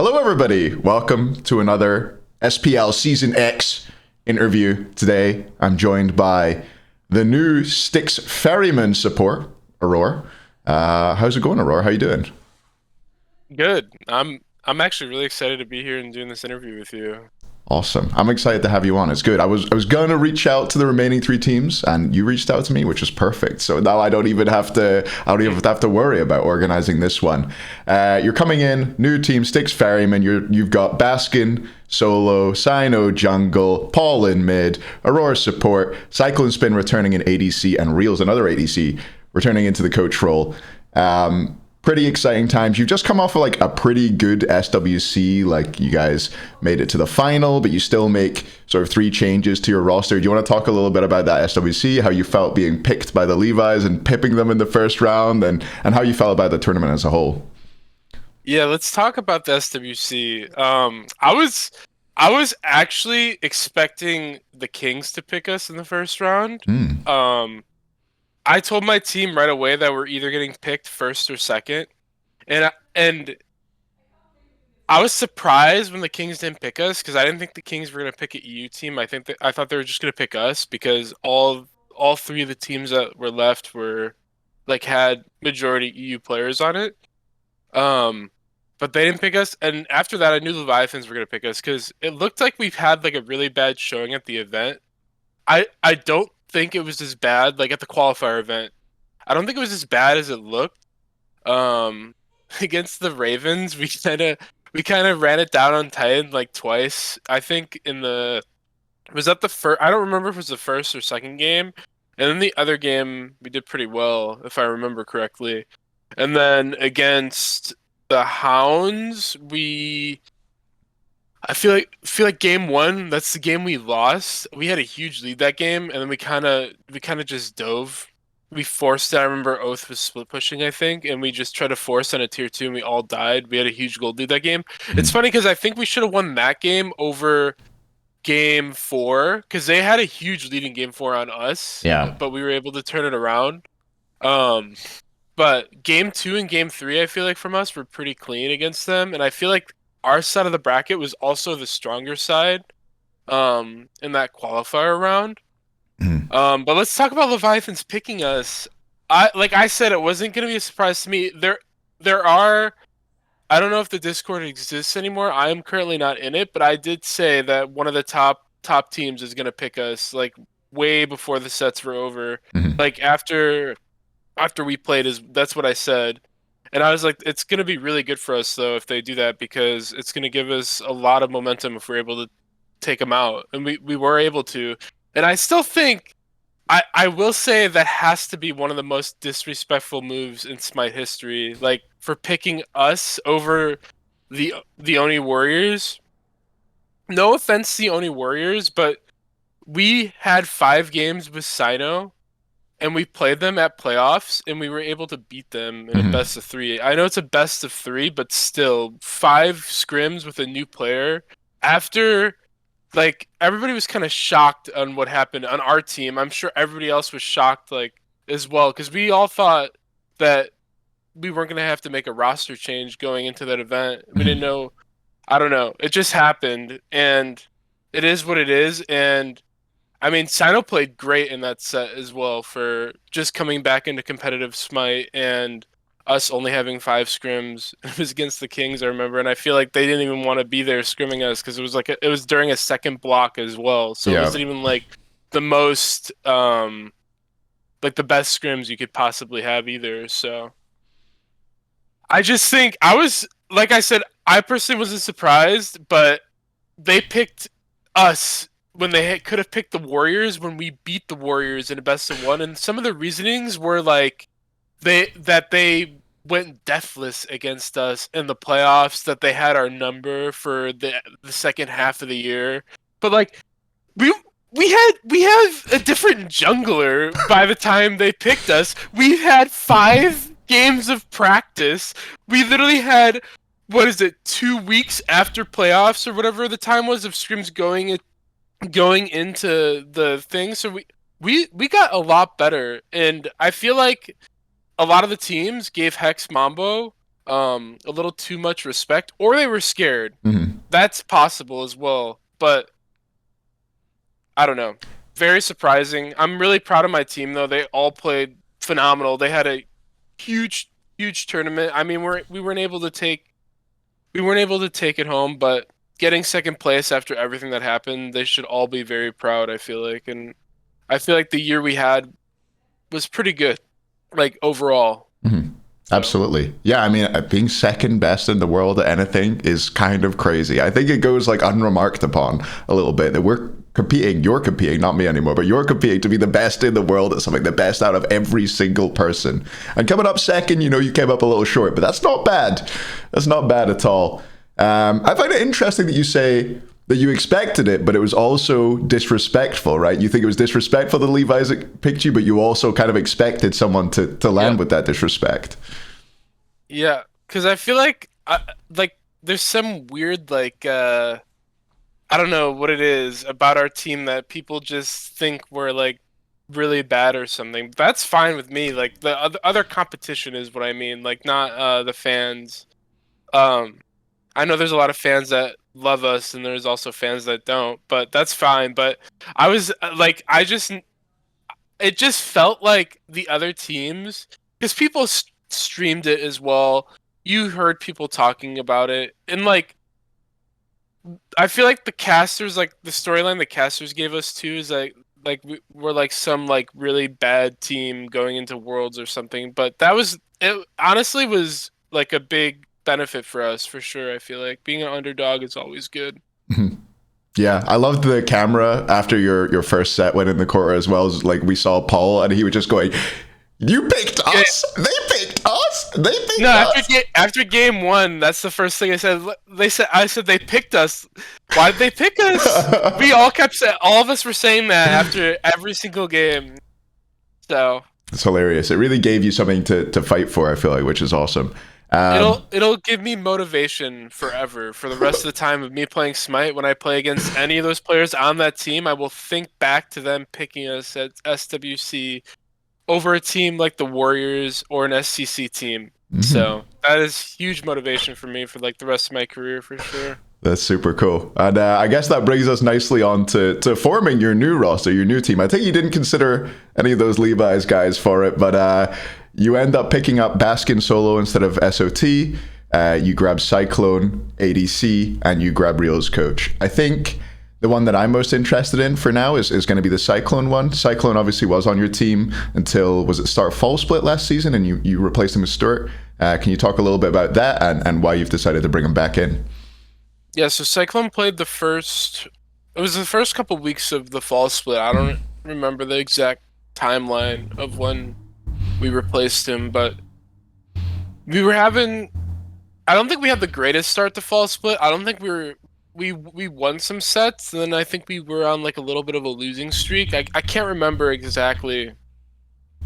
Hello, everybody. Welcome to another SPL Season X interview. Today, I'm joined by the new Styx Ferrymen support, Aror. How's it going, Aror? How you doing? Good. I'm actually really excited to be here and doing this interview with you. Awesome. I'm excited to have you on. It's good. I was gonna reach out to the remaining three teams, and you reached out to me, which is perfect. So now I don't even have to worry about organizing this one. You're coming in, new team, Styx Ferryman. You've got Baskin, solo, Sino jungle, Paul in mid, Aurora support, Cyclone Spin returning in ADC, and Reels another ADC returning into the coach role. Pretty exciting times. You've just come off of like a pretty good SWC. Like you guys made it to the final, but you still make sort of three changes to your roster. Do you want to talk a little bit about that SWC, how you felt being picked by the Levi's and pipping them in the first round, and how you felt about the tournament as a whole? Yeah, let's talk about the SWC. I was actually expecting the Kings to pick us in the first round. Hmm. Um, I told my team right away that we're either getting picked first or second, and I was surprised when the Kings didn't pick us because I didn't think the Kings were gonna pick an EU team. I thought they were just gonna pick us because all three of the teams that were left were like had majority EU players on it. Um, but they didn't pick us, and after that, I knew the Leviathans were gonna pick us because it looked like we've had like a really bad showing at the event. I don't think it was as bad like at the qualifier event. I don't think it was as bad as it looked. Um, against the Ravens, we kind of ran it down on Titan like twice. I think in the was that the first? I don't remember if it was the first or second game. And then the other game we did pretty well, if I remember correctly. And then against the Hounds, I feel like game one, that's the game we lost. We had a huge lead that game, and then we kind of just dove. We forced it. I remember Oath was split pushing, I think, and we just tried to force on a tier two, and we all died. We had a huge gold lead that game. It's Hmm. funny because I think we should have won that game over game four because they had a huge lead in game four on us, Yeah. but we were able to turn it around. Um, but game two and game three, I feel like from us were pretty clean against them, and I feel like our side of the bracket was also the stronger side in that qualifier round. Hmm. But let's talk about Leviathans picking us. I said, it wasn't gonna be a surprise to me. There are I don't know if the Discord exists anymore. I am currently not in it, but I did say that one of the top teams is gonna pick us like way before the sets were over. Hmm. Like after we played is that's what I said. And I was like, it's gonna be really good for us though if they do that because it's gonna give us a lot of momentum if we're able to take them out. And we were able to. And I still think I will say that has to be one of the most disrespectful moves in Smite history. Like for picking us over the Oni Warriors. No offense to the Oni Warriors, but we had 5 games with Sino and we played them at playoffs and we were able to beat them in a Hmm. best of three. I know it's a best of three, but still 5 scrims with a new player after like everybody was kind of shocked on what happened on our team. I'm sure everybody else was shocked like as well because we all thought that we weren't gonna have to make a roster change going into that event. We didn't Hmm. know. I don't know. It just happened, and it is what it is. And I mean, Sino played great in that set as well for just coming back into competitive Smite and us only having 5 scrims. It was against the Kings, I remember, and I feel like they didn't even want to be there scrimming us because it was it was during a second block as well, so it Yeah. wasn't even like the most like the best scrims you could possibly have either. So I just think I was like I said, I personally wasn't surprised, but they picked us when they could have picked the Warriors when we beat the Warriors in a best of one, and some of the reasonings were like they went deathless against us in the playoffs, that they had our number for the second half of the year, but like we. We have a different jungler by the time they picked us. We've had 5 games of practice. We literally had what is it, 2 weeks after playoffs or whatever the time was of scrims going into the thing. So we got a lot better, and I feel like a lot of the teams gave Hex Mambo a little too much respect, or they were scared. Mhm. That's possible as well, but I don't know. Very surprising. I'm really proud of my team though. They all played phenomenal. They had a huge, huge tournament. I mean, we weren't able to take it home, but getting second place after everything that happened, they should all be very proud, I feel like. And I feel like the year we had was pretty good, like overall. Mhm. So Absolutely. Yeah, I mean, being second best in the world at anything is kind of crazy. I think it goes like unremarked upon a little bit that we're competing, you're competing, not me anymore, but you're competing to be the best in the world at something, the best out of every single person. And coming up second, you came up a little short, but that's not bad. That's not bad at all. I find it interesting that you say that you expected it, but it was also disrespectful, right? You think it was disrespectful that Levi's picked you, but you also kind of expected someone to land yeah, with that disrespect. yeah. Because I feel like there's some weird I don't know what it is about our team that people just think we're like really bad or something. That's fine with me. Like the other competition is what I mean, like not the fans. Um, I know there's a lot of fans that love us, and there's also fans that don't, but that's fine. But I was I just it just felt like the other teams because people streamed it as well. You heard people talking about it, and like I feel like the casters, like the storyline the casters gave us too, is we're like some like really bad team going into Worlds or something. But that was it. Honestly, was like a big benefit for us for sure. I feel like being an underdog is always good. Yeah, I loved the camera after your first set went in the quarter as well. As like we saw Paul and he was just going, "You picked Yeah. us. They picked us. They No, picked us." after game one, that's the first thing I said. I said they picked us. Why did they pick us? We all kept saying, all of us were saying that after every single game. So It's hilarious. It really gave you something to fight for, I feel like, which is awesome. Um, it'll give me motivation forever for the rest of the time of me playing Smite. When I play against any of those players on that team, I will think back to them picking us at SWC over a team like the Warriors or an SCC team. mhm. So that is huge motivation for me for like the rest of my career for sure. That's super cool. And I guess that brings us nicely on to forming your new roster, your new team. I think you didn't consider any of those Levi's guys for it, but you end up picking up Baskin solo instead of SOT. You grab Cyclone, ADC, and you grab Real's coach. I think the one that I'm most interested in for now is going to be the Cyclone one. Cyclone obviously was on your team until, was it start fall split last season, and you replaced him with Stuart. Can you talk a little bit about that and why you've decided to bring him back in? Yeah, so Cyclone played the first. It was the first couple weeks of the fall split. I don't remember the exact timeline of when we replaced him, but we were having. I don't think we had the greatest start to fall split. I don't think we won some sets, and then I think we were on like a little bit of a losing streak. I can't remember exactly.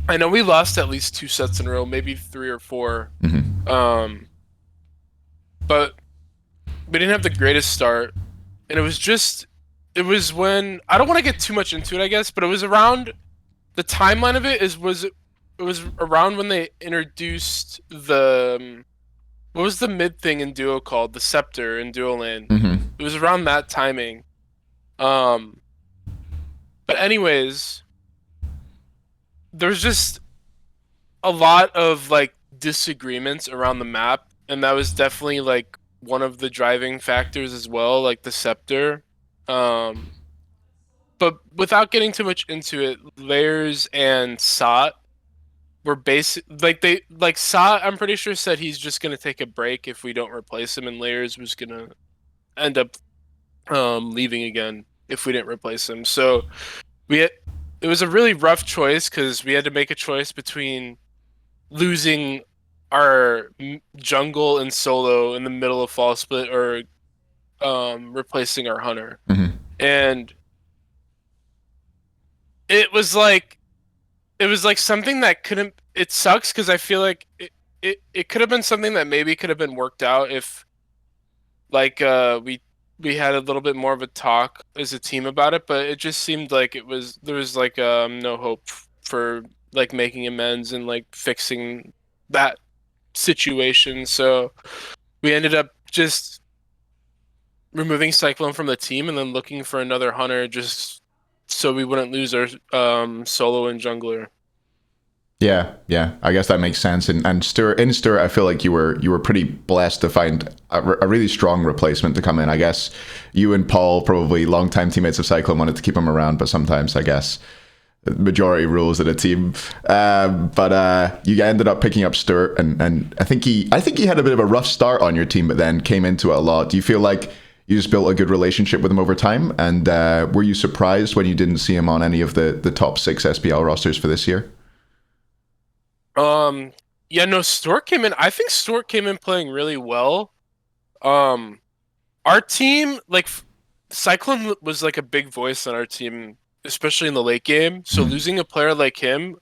I know we lost at least 2 sets in a row, maybe 3 or 4. Mm-hmm. But we didn't have the greatest start, and it was when I don't want to get too much into it, I guess, but it was around the timeline of it was around when they introduced the what was the mid thing in Duo called the Scepter in Duo Land. Mm-hmm. It was around that timing. Um, but anyways, there was just a lot of like disagreements around the map, and that was definitely like one of the driving factors as well, like the Scepter. Um, but without getting too much into it, Layers and Sot were basic like Sot. I'm pretty sure said he's just gonna take a break if we don't replace him, and Layers was gonna end up leaving again if we didn't replace him. So we had, it was a really rough choice because we had to make a choice between losing our jungle and solo in the middle of fall split or replacing our hunter. Mm-hmm. And it was like something that couldn't, it sucks because I feel like it could have been something that maybe could have been worked out if like we had a little bit more of a talk as a team about it, but it just seemed like there was like no hope for like making amends and like fixing that situation. So we ended up just removing Cyclone from the team and then looking for another hunter just so we wouldn't lose our solo and jungler. Yeah, yeah. I guess that makes sense. And Stuart, I feel like you were pretty blessed to find a really strong replacement to come in. I guess you and Paul, probably longtime teammates of Cyclone, wanted to keep him around, but sometimes I guess the majority rules of the team. But you ended up picking up Stuart, and I think he had a bit of a rough start on your team, but then came into it a lot. Do you feel like you just built a good relationship with him over time? And were you surprised when you didn't see him on any of the top six SPL rosters for this year? Um, yeah, no, Stork came in. I think Stork came in playing really well. Um, our team, like Cyclone was like a big voice on our team, especially in the late game. So Mhm. losing a player like him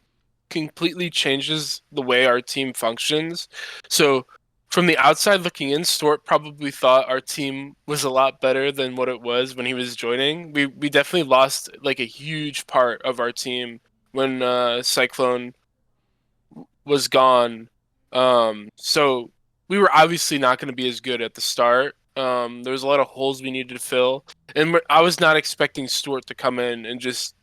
completely changes the way our team functions. So from the outside looking in, Stort probably thought our team was a lot better than what it was when he was joining. We definitely lost like a huge part of our team when Cyclone was gone. So we were obviously not going to be as good at the start. There was a lot of holes we needed to fill, and I was not expecting Stewart to come in and just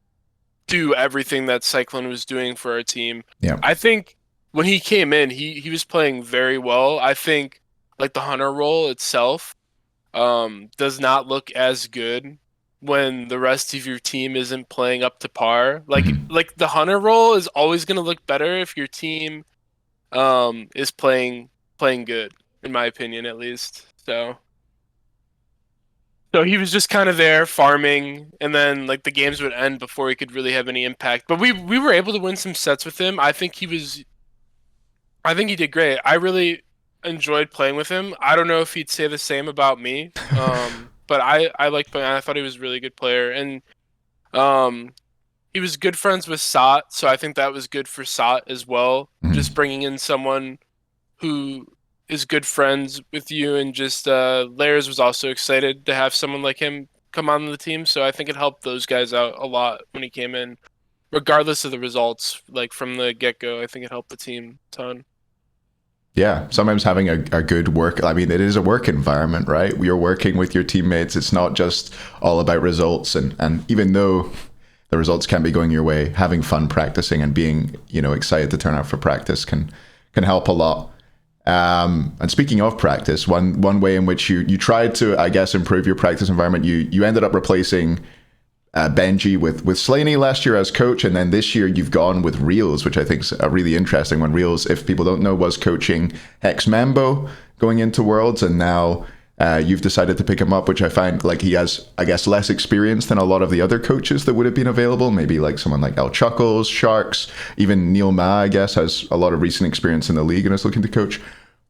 do everything that Cyclone was doing for our team. Yeah. I think when he came in, he was playing very well. I think like the hunter role itself does not look as good when the rest of your team isn't playing up to par. Mhm. Like the hunter role is always going to look better if your team is playing good, in my opinion at least. So he was just kind of there farming, and then like the games would end before he could really have any impact. But we were able to win some sets with him. I think he did great. I really enjoyed playing with him. I don't know if he'd say the same about me. But I liked playing. I thought he was a really good player, and um he was good friends with Sot, so I think that was good for Sot as well. Just Mhm. bringing in someone who is good friends with you, and just Lairs was also excited to have someone like him come on the team, so I think it helped those guys out a lot when he came in, regardless of the results. Like from the get go, I think it helped the team a ton. Yeah, sometimes having a good work, I mean, it is a work environment, right? You're working with your teammates. It's not just all about results. And even though the results can be going your way, having fun practicing and being, excited to turn out for practice can help a lot. And speaking of practice, one way in which you tried to, I guess, improve your practice environment, you ended up replacing Benji with Slaney last year as coach, and then this year you've gone with Reels, which I think is a really interesting one. Reels, if people don't know, was coaching Hex Mambo going into Worlds, and now you've decided to pick him up, which I find like he has, I guess, less experience than a lot of the other coaches that would have been available. Maybe like someone like Al Chuckles, Sharks, even Neil Ma, I guess, has a lot of recent experience in the league and is looking to coach.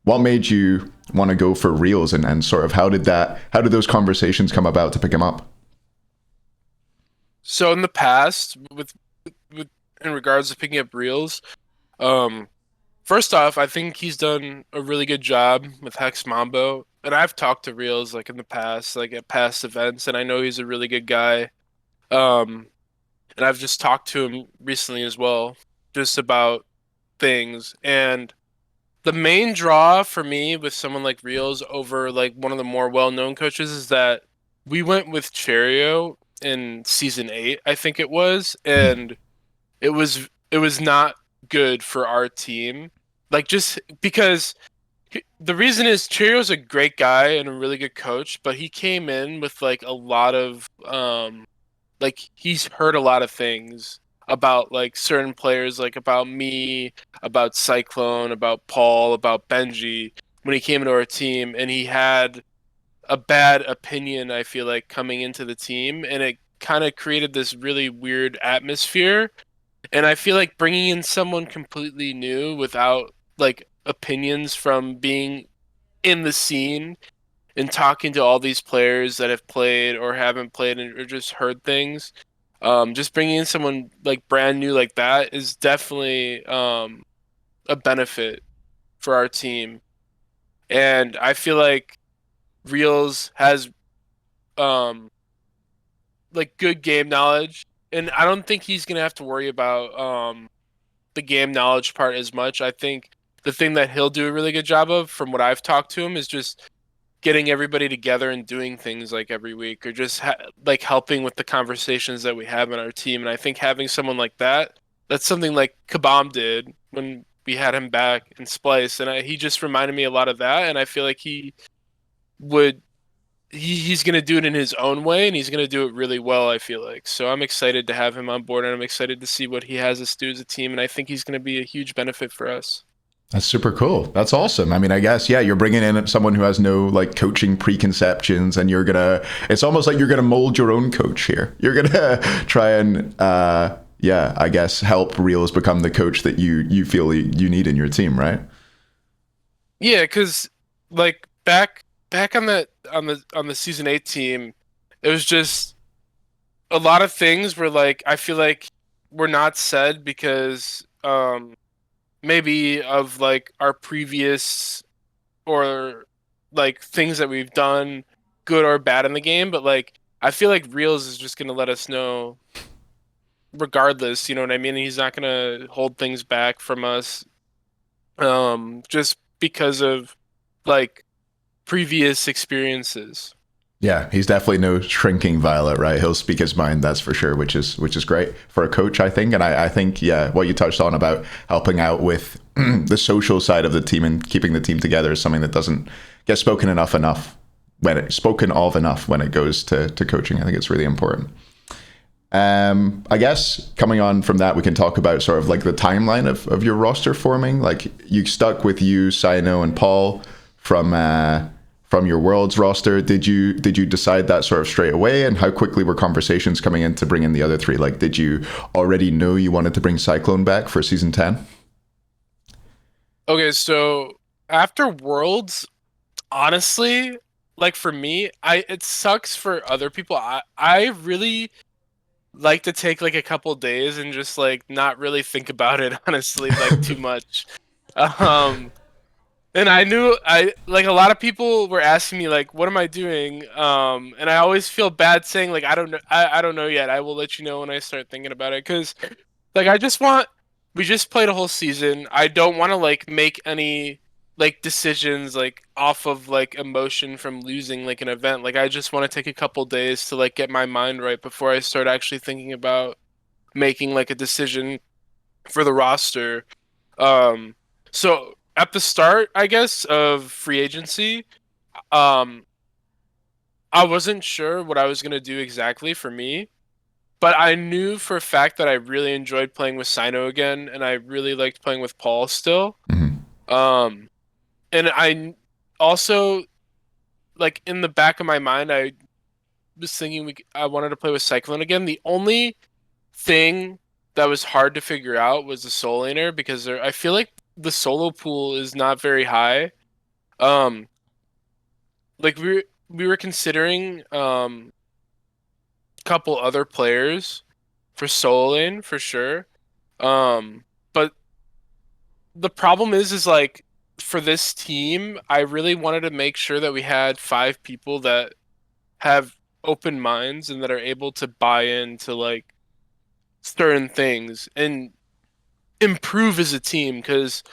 What made you want to go for Reels, and sort of how did those conversations come about to pick him up? So in the past, with in regards to picking up reels, um, first off, I think he's done a really good job with Hex Mambo, and I've talked to reels like in the past, like at past events, and I know he's a really good guy. Um, and I've just talked to him recently as well, just about things. And the main draw for me with someone like Reels over like one of the more well-known coaches is that we went with Cherio in season 8, I think it was, and it was not good for our team. Like just because the reason is Cherio's a great guy and a really good coach, but he came in with like a lot of like he's heard a lot of things about like certain players, like about me, about Cyclone, about Paul, about Benji when he came into our team, and he had a bad opinion, I feel like, coming into the team, and it kind of created this really weird atmosphere. And I feel like bringing in someone completely new without like opinions from being in the scene and talking to all these players that have played or haven't played or just heard things, just bringing in someone like brand new like that is definitely a benefit for our team. And I feel like Reels has um, like good game knowledge, and I don't think he's gonna have to worry about the game knowledge part as much. I think the thing that he'll do a really good job of, from what I've talked to him, is just getting everybody together and doing things like every week, or just like helping with the conversations that we have in our team. And I think having someone like that, that's something like Kabam did when we had him back in Splice, and he just reminded me a lot of that. And I feel like would he's going to do it in his own way, and he's going to do it really well, I feel like. So I'm excited to have him on board, and I'm excited to see what he has us do as a team, and I think he's going to be a huge benefit for us. That's super cool. That's awesome. I mean, I guess, yeah, you're bringing in someone who has no like coaching preconceptions, and it's almost like you're going to mold your own coach here. You're going to try and, yeah, I guess help Reels become the coach that you feel you need in your team, right? Yeah, because like back on the season 8 team, it was just a lot of things were like, I feel like were not said because maybe of like our previous, or like things that we've done good or bad in the game, but like I feel like Reels is just gonna let us know regardless, you know what I mean? He's not gonna hold things back from us just because of like previous experiences. Yeah, he's definitely no shrinking violet, right? He'll speak his mind, that's for sure, which is great for a coach, I think. And I think, yeah, what you touched on about helping out with the social side of the team and keeping the team together is something that doesn't get spoken of enough when it goes to coaching. I think it's really important. I guess coming on from that, we can talk about sort of like the timeline of your roster forming. Like you stuck with Sino, and Paul from your Worlds roster. Did you decide that sort of straight away? And how quickly were conversations coming in to bring in the other three? Like, did you already know you wanted to bring Cyclone back for season 10? Okay, so after Worlds, honestly, like for me, it sucks for other people. I really like to take like a couple days and just like not really think about it, honestly, like too much. Um and I knew, I like, a lot of people were asking me like, what am I doing? And I always feel bad saying like, I don't know, I don't know yet. I will let you know when I start thinking about it, cuz like we just played a whole season. I don't want to like make any like decisions like off of like emotion from losing like an event. Like I just want to take a couple days to like get my mind right before I start actually thinking about making like a decision for the roster. Um, so at the start, I guess, of free agency, um, I wasn't sure what I was gonna do exactly for me, but I knew for a fact that I really enjoyed playing with Sino again, and I really liked playing with Paul still. Mm-hmm. Um, and also, like, in the back of my mind, I was thinking I wanted to play with Cyclone again. The only thing that was hard to figure out was the soul laner, because I feel like the solo pool is not very high. Um, like we were considering a couple other players for solo lane for sure. But the problem is like, for this team, I really wanted to make sure that we had 5 people that have open minds and that are able to buy into like certain things and improve as a team, because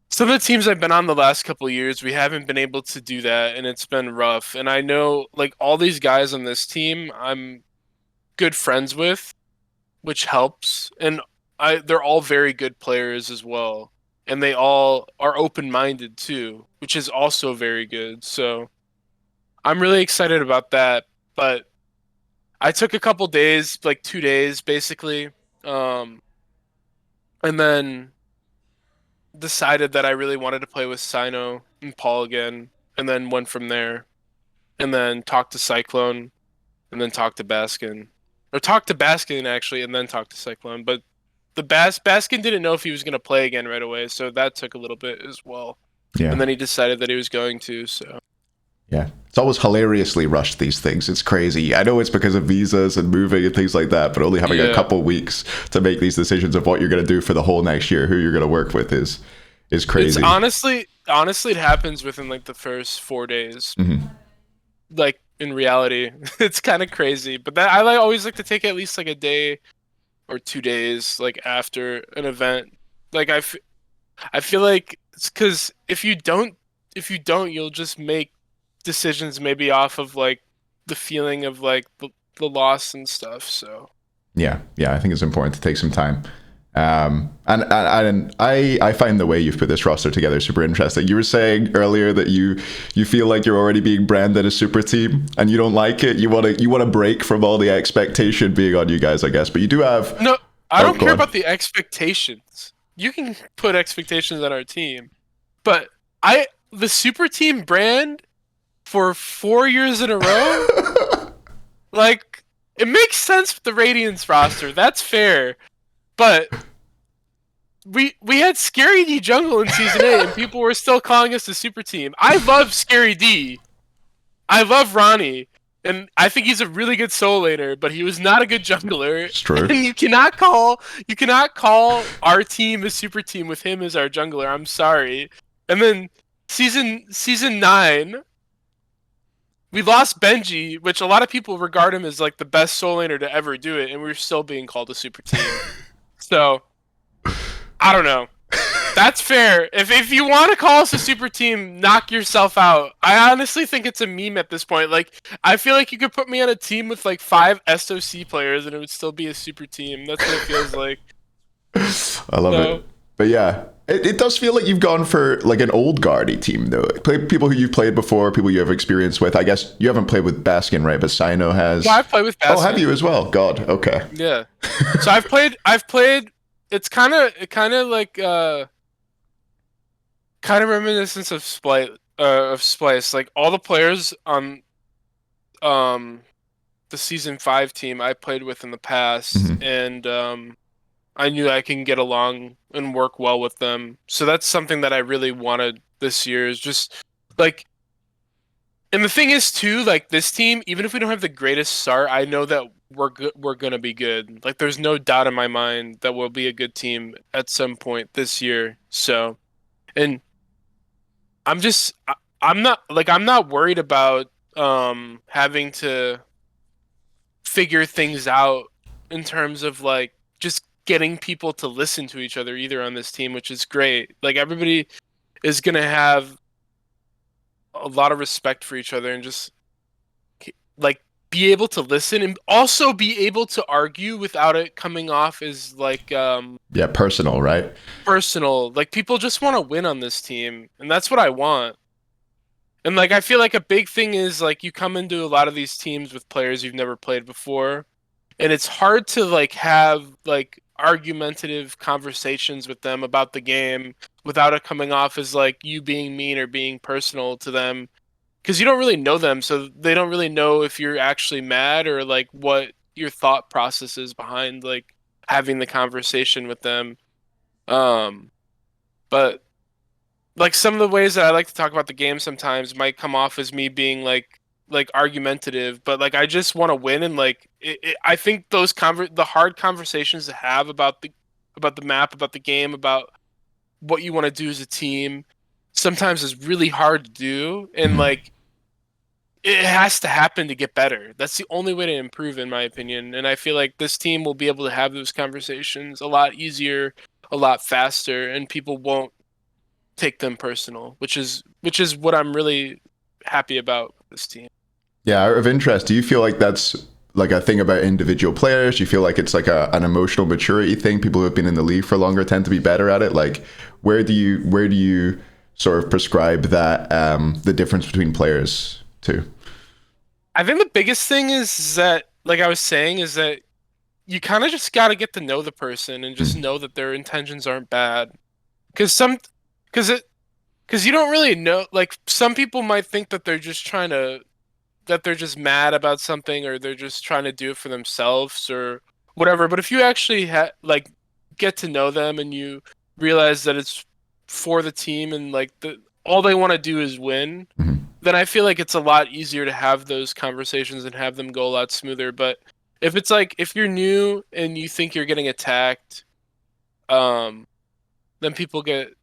some of the teams I've been on the last couple of years, we haven't been able to do that, and it's been rough. And I know like all these guys on this team I'm good friends with, which helps. And they're all very good players as well. And they all are open-minded too, which is also very good. So I'm really excited about that. But I took a couple days, like 2 days basically, um, and then decided that I really wanted to play with Sino and Paul again, and then went from there. And then talked to Cyclone, and then talked to Baskin. Or talked to Baskin actually, and then talked to Cyclone. But the Baskin didn't know if he was going to play again right away, so that took a little bit as well. Yeah. And then he decided that he was going to, so. Yeah. It's always hilariously rushed, these things. It's crazy. I know it's because of visas and moving and things like that, but only having a couple weeks to make these decisions of what you're going to do for the whole next year, who you're going to work with is crazy. It's honestly, it happens within like the first 4 days. Mm-hmm. Like in reality, it's kind of crazy. But that I always like to take at least like a day or 2 days like after an event. Like I feel like it's because if you don't, you'll just make decisions maybe off of like the feeling of like the loss and stuff. So Yeah, I think it's important to take some time. And I find the way you've put this roster together super interesting. You were saying earlier that you feel like you're already being branded a super team, and you don't like it. You want to break from all the expectation being on you guys, I guess. But you do have. no, I Oh, don't go care on. about the expectations. You can put expectations on our team, but I the super team brand for 4 years in a row, like it makes sense with the Radiance roster. That's fair, but we had Scary D jungle in season 8, and people were still calling us the super team. I love Scary D. I love Ronnie, and I think he's a really good soul laner, but he was not a good jungler. It's true. And you cannot call our team a super team with him as our jungler. I'm sorry. And then season 9, we lost Benji, which a lot of people regard him as like the best soul laner to ever do it, and we're still being called a super team. So I don't know. That's fair. If you want to call us a super team, knock yourself out. I honestly think it's a meme at this point. Like, I feel like you could put me on a team with like 5 SOC players and it would still be a super team. That's what it feels like. I love So, it. But yeah, it does feel like you've gone for like an old guardy team though. People who you've played before, people you have experience with. I guess you haven't played with Baskin, right? But Sino has. yeah, I've played with Oh, have Bastion. you as well? God, okay. Yeah. So I've played. It's kind of like kind of reminiscent of Splice. Like all the players on um the season 5 team I played with in the past, Mhm. and I knew I can get along and work well with them. So that's something that I really wanted this year is just like, and the thing is too, like this team, even if we don't have the greatest start, I know that we're gonna be good. Like there's no doubt in my mind that we'll be a good team at some point this year. So, and I'm not worried about having to figure things out in terms of like just getting people to listen to each other either on this team, which is great. Like everybody is gonna have a lot of respect for each other and just like be able to listen and also be able to argue without it coming off as like Yeah, personal, right? personal. Like people just want to win on this team, and that's what I want. And like I feel like a big thing is like you come into a lot of these teams with players you've never played before, and it's hard to like have like argumentative conversations with them about the game without it coming off as like you being mean or being personal to them, because you don't really know them, so they don't really know if you're actually mad or like what your thought process is behind like having the conversation with them. um but like some of the ways that I like to talk about the game sometimes might come off as me being like argumentative, but like I just want to win, and like I think the hard conversations to have about the map, about the game, about what you want to do as a team sometimes is really hard to do, and Mhm. like it has to happen to get better. That's the only way to improve, in my opinion. And I feel like this team will be able to have those conversations a lot easier, a lot faster, and people won't take them personal, which is what I'm really happy about with this team. Yeah, out of interest, do you feel like that's like a thing about individual players? Do you feel like it's like an emotional maturity thing? People who have been in the league for longer tend to be better at it. Like, where do you sort of prescribe that the difference between players to? I think the biggest thing is that, like I was saying, is that you kind of just got to get to know the person and just Mm. know that their intentions aren't bad. Because because it, because you don't really know. Like some people might think that they're just mad about something, or they're just trying to do it for themselves or whatever. But if you actually like get to know them and you realize that it's for the team and like all they want to do is win, Mhm. then I feel like it's a lot easier to have those conversations and have them go a lot smoother. But if it's like if you're new and you think you're getting attacked, um, then people get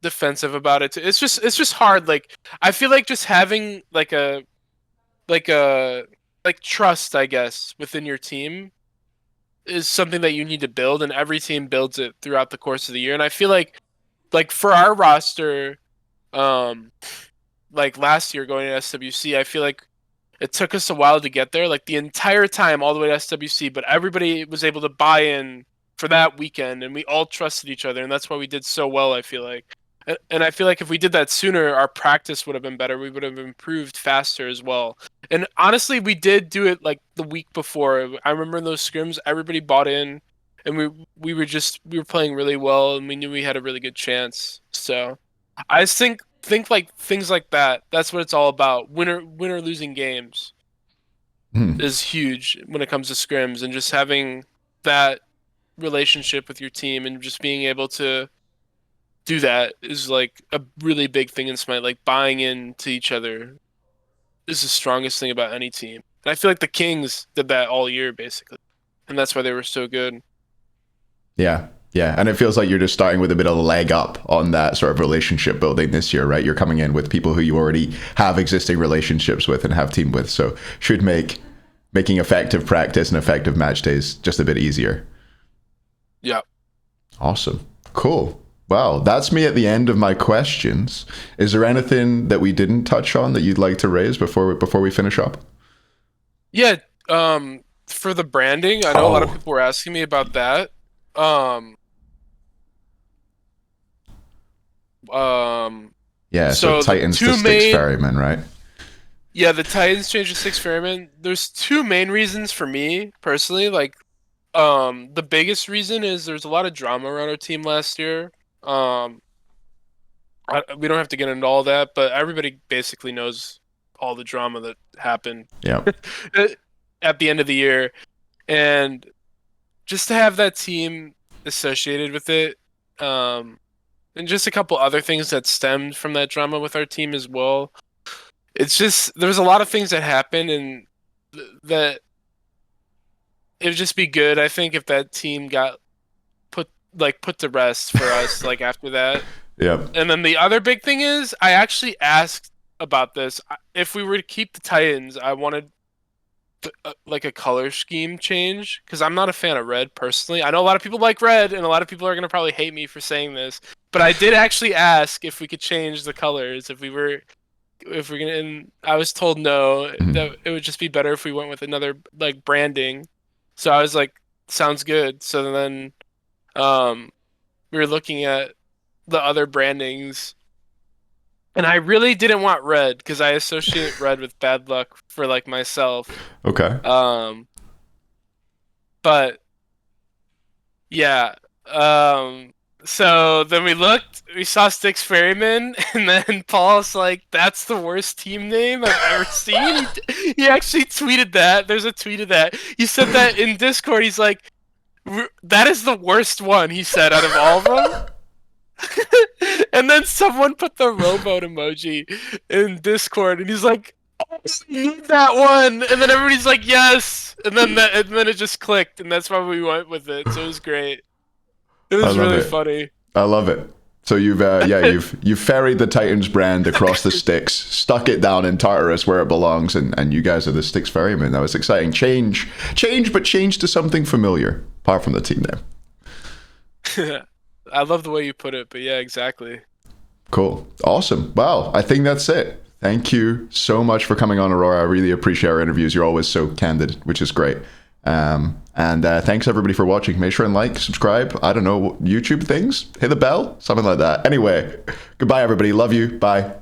defensive about it. It's just hard. Like I feel like just having like a like trust, I guess, within your team is something that you need to build, and every team builds it throughout the course of the year. And I feel like like for our roster, like last year going to SWC, I feel like it took us a while to get there, like the entire time all the way to SWC, but everybody was able to buy in for that weekend, and we all trusted each other, and that's why we did so well, I feel like. And I feel like if we did that sooner, our practice would have been better. We would have improved faster as well. And honestly, we did do it like the week before. I remember in those scrims, everybody bought in, and we were playing really well, and we knew we had a really good chance. So I just think like things like that. That's what it's all about. Winner losing games is huge when it comes to scrims, and just having that relationship with your team and just being able to do that is like a really big thing in Smite. Like buying into each other is the strongest thing about any team. And I feel like the Kings did that all year basically, and that's why they were so good. Yeah. Yeah, and it feels like you're just starting with a bit of a leg up on that sort of relationship building this year, right? You're coming in with people who you already have existing relationships with and have team with, so should make making effective practice and effective match days just a bit easier. Yeah. Awesome. Cool. Well, that's me at the end of my questions. Is there anything that we didn't touch on that you'd like to raise before we finish up? Yeah, for the branding, I know a lot of people were asking me about that. Yeah, so Titans to Styx Ferrymen, right? Yeah, the Titans changed to Styx Ferrymen. There's two main reasons for me personally. Like, the biggest reason is there's a lot of drama around our team last year. We don't have to get into all that, but everybody basically knows all the drama that happened. Yeah. At the end of the year, and just to have that team associated with it, and just a couple other things that stemmed from that drama with our team as well. It's just there's a lot of things that happened, and that it would just be good, I think, if that team got put to rest for us like after that. Yeah. And then the other big thing is I actually asked about this. If we were to keep the Titans, I wanted like a color scheme change, because I'm not a fan of red personally. I know a lot of people like red, and a lot of people are going to probably hate me for saying this, but I did actually ask if we could change the colors if we're gonna, and I was told no, that it would just be better if we went with another like branding. So I was like, sounds good. So then we were looking at the other brandings, and I really didn't want red because I associate red with bad luck for like myself. Okay. But yeah. So then we saw Styx Ferrymen, and then Paul's like, that's the worst team name I've ever seen. He actually tweeted that. There's a tweet of that. He said that in Discord. He's like, that is the worst one, he said, out of all of them. And then someone put the rowboat emoji in Discord, and he's like, oh, you need that one. And then everybody's like, yes. And then it just clicked, and that's why we went with it. So it was great. It was really funny. I love it. So you've you've ferried the Titans brand across the Styx, stuck it down in Tartarus where it belongs, and you guys are the Styx Ferrymen. That was exciting. Change, but change to something familiar, apart from the team name. I love the way you put it, but yeah, exactly. Cool. Awesome. Wow. I think that's it. Thank you so much for coming on, Aurora. I really appreciate our interviews. You're always so candid, which is great. And thanks everybody for watching. Make sure and like, subscribe. I don't know, YouTube things, hit the bell, something like that. Anyway, goodbye everybody. Love you. Bye.